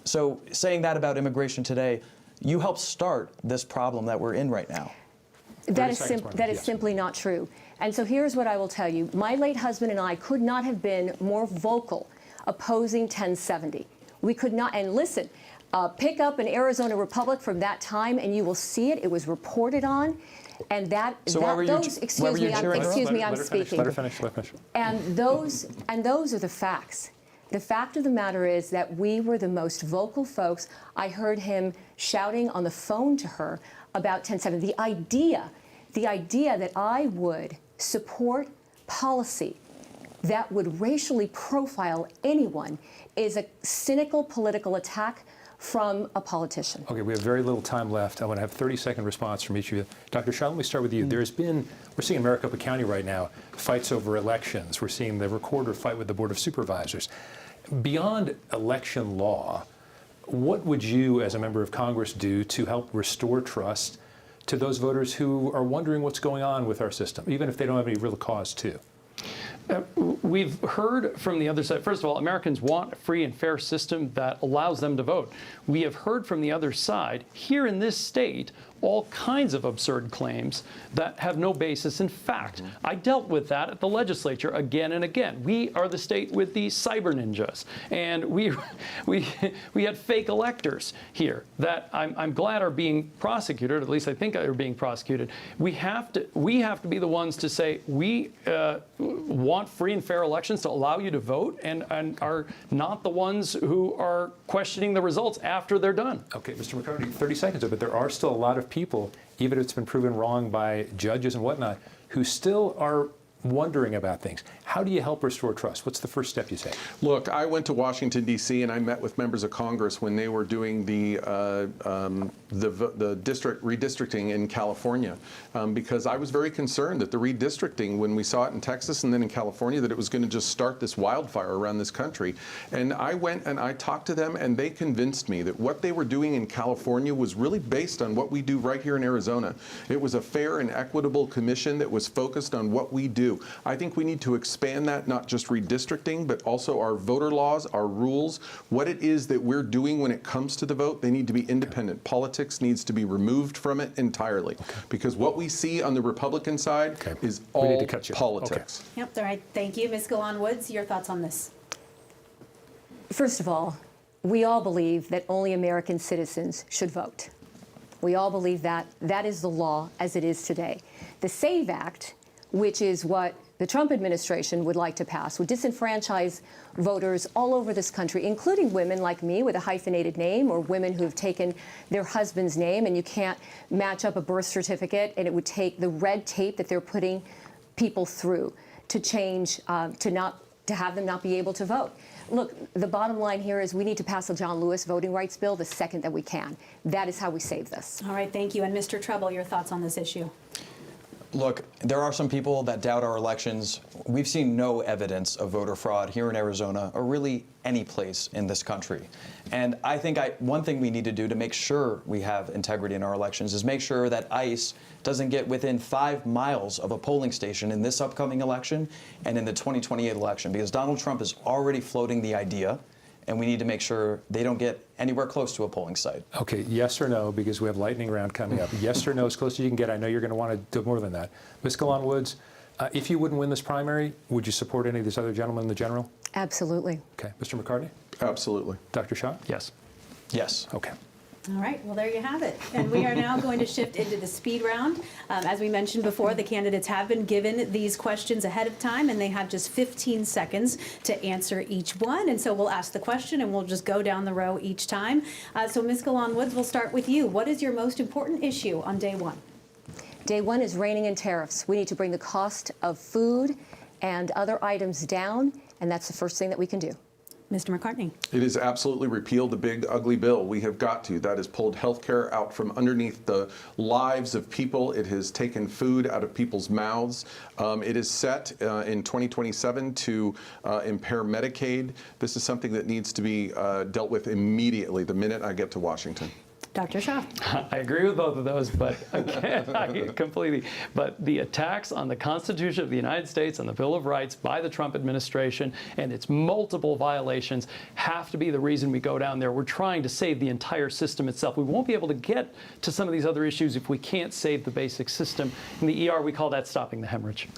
So saying that about immigration today, you helped start this problem that we're in right now. That is simply not true. And so here's what I will tell you. My late husband and I could not have been more vocal opposing 1070. We could not, and listen, pick up an Arizona Republic from that time and you will see it. It was reported on. And excuse me, I'm speaking. Let her finish. And those are the facts. The fact of the matter is that we were the most vocal folks. I heard him shouting on the phone to her about 1070. The idea that I would support policy that would racially profile anyone is a cynical political attack from a politician. Okay, we have very little time left. I want to have a 30-second response from each of you. Dr. Shah, let me start with you. We're seeing in Maricopa County right now fights over elections. We're seeing the recorder fight with the Board of Supervisors. Beyond election law, what would you, as a member of Congress, do to help restore trust to those voters who are wondering what's going on with our system, even if they don't have any real cause to? We've heard from the other side. First of all, Americans want a free and fair system that allows them to vote. We have heard from the other side here in this state all kinds of absurd claims that have no basis in fact. I dealt with that at the legislature again and again. We are the state with the cyber ninjas, and we had fake electors here that I'm glad are being prosecuted. At least I think are being prosecuted. We have to be the ones to say we want free and fair elections to allow you to vote, and are not the ones who are questioning the results after they're done. Okay, Mr. McCartney, 30 seconds, but there are still a lot of people, even if it's been proven wrong by judges and whatnot, who still are wondering about things. How do you help restore trust? What's the first step you take? Look, I went to Washington, D.C., and I met with members of Congress when they were doing the district redistricting in California, because I was very concerned that the redistricting, when we saw it in Texas and then in California, that it was going to just start this wildfire around this country. And I went and I talked to them, and they convinced me that what they were doing in California was really based on what we do right here in Arizona. It was a fair and equitable commission that was focused on what we do. I think we need to expand that, not just redistricting, but also our voter laws, our rules, what it is that we're doing when it comes to the vote. They need to be independent. Politics needs to be removed from it entirely, because what we see on the Republican side is all politics. Yep, all right. Thank you. Ms. Galán-Woods, your thoughts on this? First of all, we all believe that only American citizens should vote. We all believe that. That is the law as it is today. The SAVE Act, which is what the Trump administration would like to pass, would disenfranchise voters all over this country, including women like me with a hyphenated name, or women who have taken their husband's name and you can't match up a birth certificate, and it would take the red tape that they're putting people through to change, to have them not be able to vote. Look, the bottom line here is we need to pass a John Lewis voting rights bill the second that we can. That is how we save this. All right, thank you. And Mr. Treble, your thoughts on this issue? Look, there are some people that doubt our elections. We've seen no evidence of voter fraud here in Arizona, or really any place in this country. And I think one thing we need to do to make sure we have integrity in our elections is make sure that ICE doesn't get within 5 miles of a polling station in this upcoming election and in the 2028 election, because Donald Trump is already floating the idea, and we need to make sure they don't get anywhere close to a polling site. Okay, yes or no, because we have lightning round coming up. Yes or no, as close as you can get. I know you're going to want to do more than that. Ms. Galán-Woods, if you wouldn't win this primary, would you support any of these other gentlemen in the general? Absolutely. Okay. Mr. McCartney? Absolutely. Dr. Shah? Yes. Yes. Okay. All right, well, there you have it. And we are now going to shift into the speed round. As we mentioned before, the candidates have been given these questions ahead of time, and they have just 15 seconds to answer each one. And so we'll ask the question, and we'll just go down the row each time. So Ms. Galán-Woods, we'll start with you. What is your most important issue on day one? Day one is reining in tariffs. We need to bring the cost of food and other items down, and that's the first thing that we can do. Mr. McCartney. It is absolutely repeal the big ugly bill. We have got to. That has pulled health care out from underneath the lives of people. It has taken food out of people's mouths. It is set in 2027 to impair Medicaid. This is something that needs to be dealt with immediately the minute I get to Washington. Dr. Shah. I agree with both of those, but again, completely. But the attacks on the Constitution of the United States and the Bill of Rights by the Trump administration and its multiple violations have to be the reason we go down there. We're trying to save the entire system itself. We won't be able to get to some of these other issues if we can't save the basic system. In the ER, we call that stopping the hemorrhage.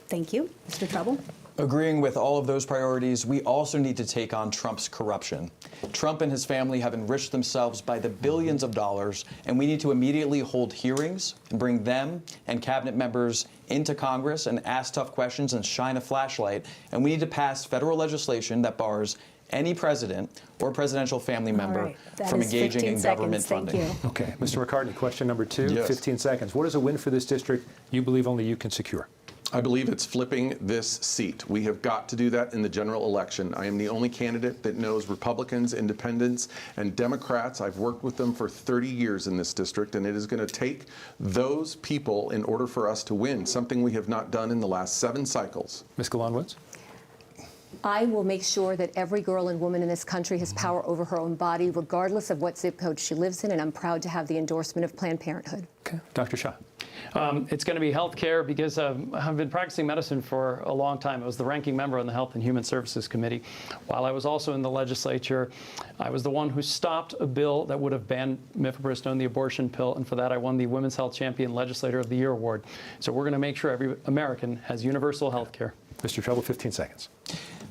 Thank you. Mr. Treble. Agreeing with all of those priorities, we also need to take on Trump's corruption. Trump and his family have enriched themselves by the billions of dollars, and we need to immediately hold hearings and bring them and cabinet members into Congress and ask tough questions and shine a flashlight. And we need to pass federal legislation that bars any president or presidential family member from engaging in government funding. Thank you. Okay. Mr. McCartney, question number 2, Yes. 15 seconds. What is a win for this district you believe only you can secure? I believe it's flipping this seat. We have got to do that in the general election. I am the only candidate that knows Republicans, Independents, and Democrats. I've worked with them for 30 years in this district, and it is going to take those people in order for us to win, something we have not done in the last 7 cycles. Ms. Galán-Woods? I will make sure that every girl and woman in this country has power over her own body, regardless of what zip code she lives in, and I'm proud to have the endorsement of Planned Parenthood. Okay. Dr. Shah? It's going to be health care because I've been practicing medicine for a long time. I was the ranking member on the Health and Human Services Committee. While I was also in the legislature, I was the one who stopped a bill that would have banned mifepristone, the abortion pill, and for that I won the Women's Health Champion Legislator of the Year award. So we're going to make sure every American has universal health care. Mr. Treble, 15 seconds.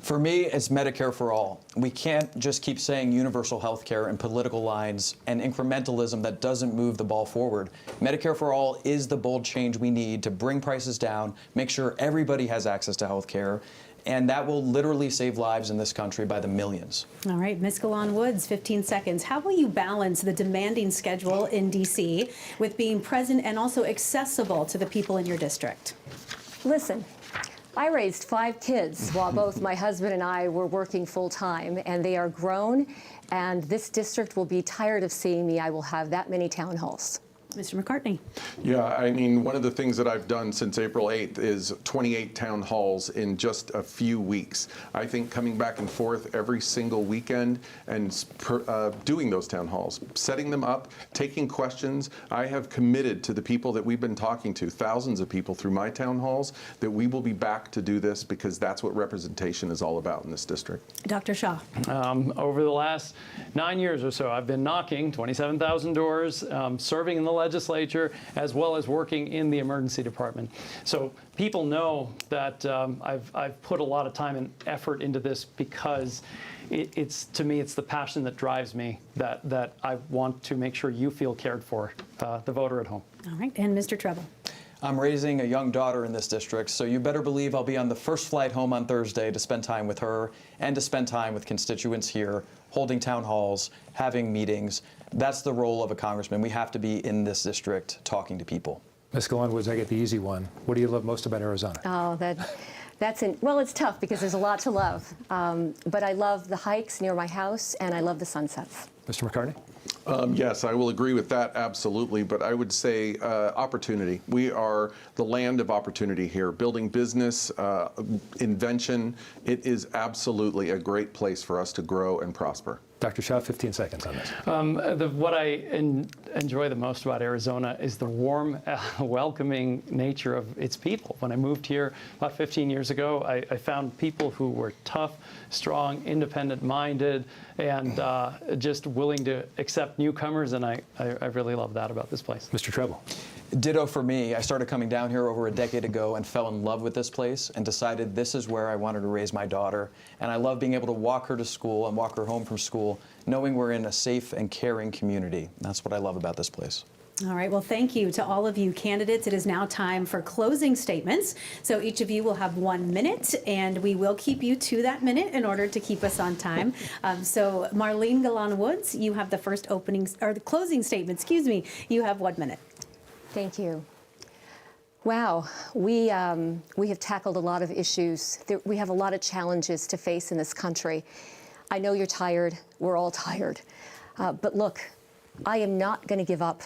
For me, it's Medicare for all. We can't just keep saying universal health care and political lines and incrementalism that doesn't move the ball forward. Medicare for all is the bold change we need to bring prices down, make sure everybody has access to health care, and that will literally save lives in this country by the millions. All right, Ms. Galán-Woods, 15 seconds. How will you balance the demanding schedule in D.C. with being present and also accessible to the people in your district? Listen, I raised 5 kids while both my husband and I were working full-time, and they are grown, and this district will be tired of seeing me. I will have that many town halls. Mr. McCartney. Yeah, I mean, one of the things that I've done since April 8th is 28 town halls in just a few weeks. I think coming back and forth every single weekend and doing those town halls, setting them up, taking questions. I have committed to the people that we've been talking to, thousands of people through my town halls, that we will be back to do this because that's what representation is all about in this district. Dr. Shah. Over the last 9 years or so, I've been knocking 27,000 doors, serving in the legislature, as well as working in the emergency department. So people know that I've put a lot of time and effort into this because to me, it's the passion that drives me, that I want to make sure you feel cared for, the voter at home. All right, and Mr. Treble. I'm raising a young daughter in this district, so you better believe I'll be on the first flight home on Thursday to spend time with her and to spend time with constituents here, holding town halls, having meetings. That's the role of a congressman. We have to be in this district talking to people. Ms. Galán-Woods, I get the easy one. What do you love most about Arizona? Oh, well, it's tough because there's a lot to love. But I love the hikes near my house, and I love the sunsets. Mr. McCartney? Yes, I will agree with that, absolutely. But I would say opportunity. We are the land of opportunity here. Building business, invention. It is absolutely a great place for us to grow and prosper. Dr. Shah, 15 seconds on this. What I enjoy the most about Arizona is the warm, welcoming nature of its people. When I moved here about 15 years ago, I found people who were tough, strong, independent-minded, and just willing to accept newcomers, and I really love that about this place. Mr. Treble. Ditto for me. I started coming down here over a decade ago and fell in love with this place and decided this is where I wanted to raise my daughter. And I love being able to walk her to school and walk her home from school, knowing we're in a safe and caring community. That's what I love about this place. All right, well, thank you to all of you candidates. It is now time for closing statements. So each of you will have 1 minute, and we will keep you to that minute in order to keep us on time. So Marlene Galán-Woods, you have the first the closing statement, excuse me. You have 1 minute. Thank you. Wow, we have tackled a lot of issues. We have a lot of challenges to face in this country. I know you're tired. We're all tired. But look, I am not going to give up.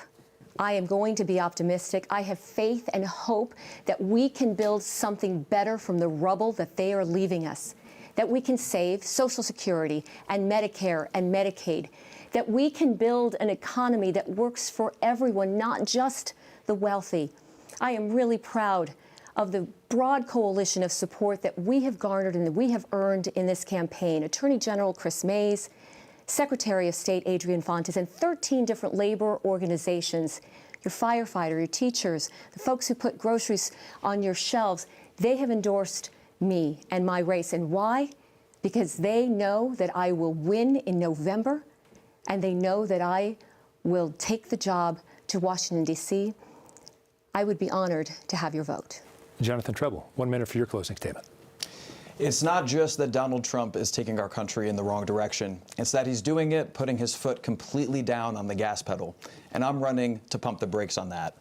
I am going to be optimistic. I have faith and hope that we can build something better from the rubble that they are leaving us, that we can save Social Security and Medicare and Medicaid, that we can build an economy that works for everyone, not just the wealthy. I am really proud of the broad coalition of support that we have garnered and that we have earned in this campaign. Attorney General Chris Mays, Secretary of State Adrian Fontes, and 13 different labor organizations, your firefighter, your teachers, the folks who put groceries on your shelves, they have endorsed me and my race. And why? Because they know that I will win in November, and they know that I will take the job to Washington, D.C. I would be honored to have your vote. Jonathan Treble, 1 minute for your closing statement. It's not just that Donald Trump is taking our country in the wrong direction. It's that he's doing it putting his foot completely down on the gas pedal. And I'm running to pump the brakes on that.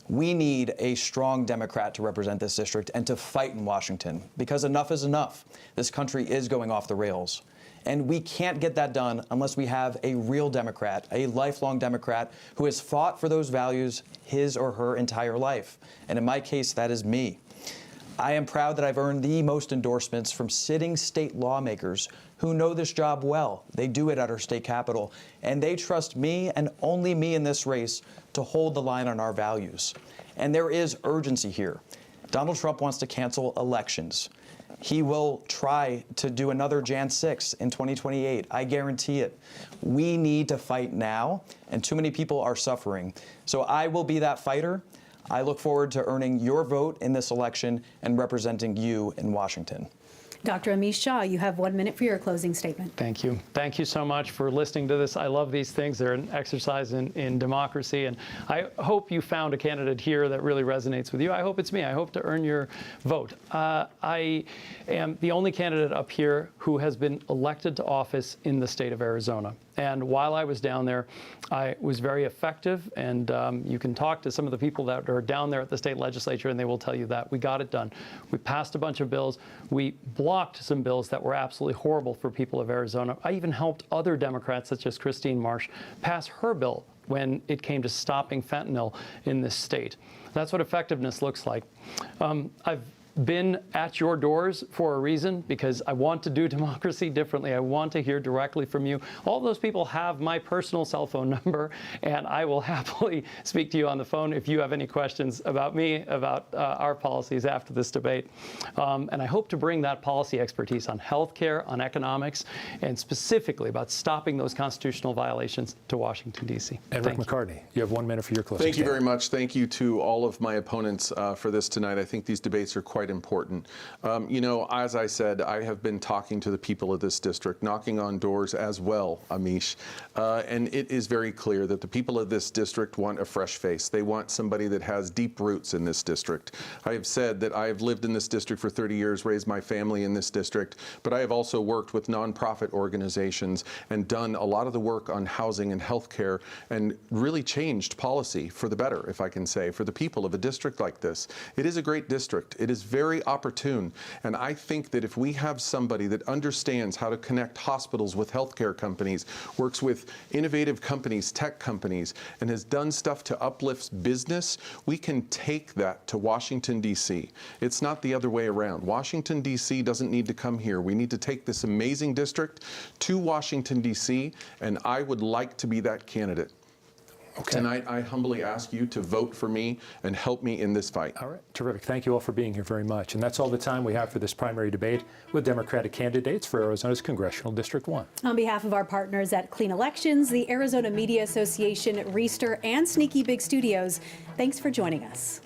We need a strong Democrat to represent this district and to fight in Washington, because enough is enough. This country is going off the rails. And we can't get that done unless we have a real Democrat, a lifelong Democrat who has fought for those values his or her entire life. And in my case, that is me. I am proud that I've earned the most endorsements from sitting state lawmakers who know this job well. They do it at our state capitol, and they trust me and only me in this race to hold the line on our values. And there is urgency here. Donald Trump wants to cancel elections. He will try to do another Jan 6 in 2028. I guarantee it. We need to fight now, and too many people are suffering. So I will be that fighter. I look forward to earning your vote in this election and representing you in Washington. Dr. Amish Shah, you have 1 minute for your closing statement. Thank you. Thank you so much for listening to this. I love these things. They're an exercise in democracy. And I hope you found a candidate here that really resonates with you. I hope it's me. I hope to earn your vote. I am the only candidate up here who has been elected to office in the state of Arizona. And while I was down there, I was very effective. And you can talk to some of the people that are down there at the state legislature, and they will tell you that we got it done. We passed a bunch of bills. We blocked some bills that were absolutely horrible for people of Arizona. I even helped other Democrats, such as Christine Marsh, pass her bill when it came to stopping fentanyl in this state. That's what effectiveness looks like. I've been at your doors for a reason, because I want to do democracy differently. I want to hear directly from you. All those people have my personal cell phone number, and I will happily speak to you on the phone if you have any questions about me, about our policies after this debate. And I hope to bring that policy expertise on health care, on economics, and specifically about stopping those constitutional violations to Washington, D.C. And Rick McCartney, you have 1 minute for your closing Thank you statement. very much. Thank you to all of my opponents for this tonight. I think these debates are quite important. You know, as I said, I have been talking to the people of this district, knocking on doors as well, Amish, and it is very clear that the people of this district want a fresh face. They want somebody that has deep roots in this district. I have said that I have lived in this district for 30 years, raised my family in this district, but I have also worked with nonprofit organizations and done a lot of the work on housing and health care, and really changed policy for the better, if I can say, for the people of a district like this. It is a great district. It is very opportune, and I think that if we have somebody that understands how to connect hospitals with healthcare companies, works with innovative companies, tech companies, and has done stuff to uplift business, we can take that to Washington, D.C. It's not the other way around. Washington, D.C. doesn't need to come here. We need to take this amazing district to Washington, D.C., and I would like to be that candidate. Okay. Tonight, I humbly ask you to vote for me and help me in this fight. All right, terrific. Thank you all for being here very much. And that's all the time we have for this primary debate with Democratic candidates for Arizona's Congressional District 1. On behalf of our partners at Clean Elections, the Arizona Media Association, Reister, and Sneaky Big Studios, thanks for joining us.